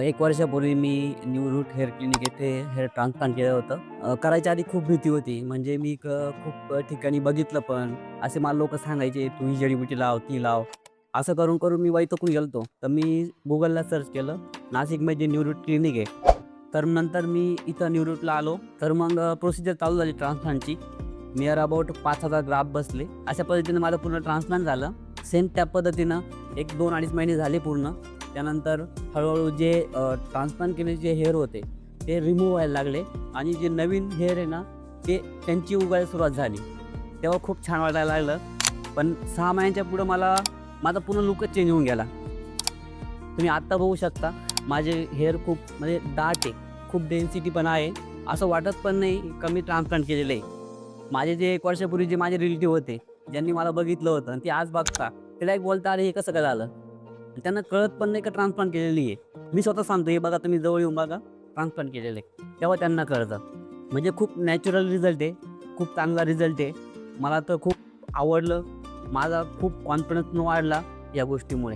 1 वर्षापूर्वी मी new route hair clinic येथे hair transplant केलं होतं. करायच्या आधी खूप भीती होती. म्हणजे मी खूप ठिकाणी बघितलं पण. असे मला लोकं सांगायचे, "तू ही जडीबुटी लाव, ती लाव." असं करून मी वैतागून गेलो होतो. तर मी Googleला सर्च केलं, नाशिकमध्ये न्यू रूट क्लिनिक आहे. तर नंतर मी इथं न्यू रूटला आलो. तर मग प्रोसिजर चालू झाली ट्रान्सप्लांटची. निअर अबाउट 5,000 ग्राफ बसले. अशा पद्धतीनं माझं पूर्ण ट्रान्सप्लांट झालं. सेम त्या पद्धतीनं 1, 2 अडीच महिने झाले पूर्ण. त्यानंतर हळू-हळू जे ट्रान्सप्लांट केलेले जे हेअर होते, ते रिमूव्ह व्हायला लागले आणि जे नवीन हेअर आहे ना, ते त्यांची उगायला सुरुवात झाली. तेव्हा खूप छान वाटायला लागलं. पण 6 महिन्यांच्या पुढं माझा पूर्ण लूकच चेंज होऊन गेला. तुम्ही आत्ता बघू शकता, माझे हेअर खूप म्हणजे दाट आहे. खूप डेन्सिटी पण आहे. असं वाटत पण नाही का मी ट्रान्सप्लांट केलेलं आहे. माझे जे 1 वर्षापूर्वी जे माझे रिलेटिव्ह होते, ज्यांनी मला बघितलं होतं आणि ते आज बघता, ते डायरेक्ट बोलता, "अरे, हे कसं काय झालं?" त्यांना कळत पण नाही का ट्रान्सप्लांट केलेली आहे. मी स्वतः सांगतो, "हे बघा, तुम्ही जवळ येऊन बघा, ट्रान्सप्लांट केलेलं आहे." तेव्हा त्यांना कळतं. म्हणजे खूप नॅचरल रिझल्ट आहे. खूप चांगला रिझल्ट आहे. मला तर खूप आवडलं. माझा खूप कॉन्फिडन्स वाढला या गोष्टीमुळे.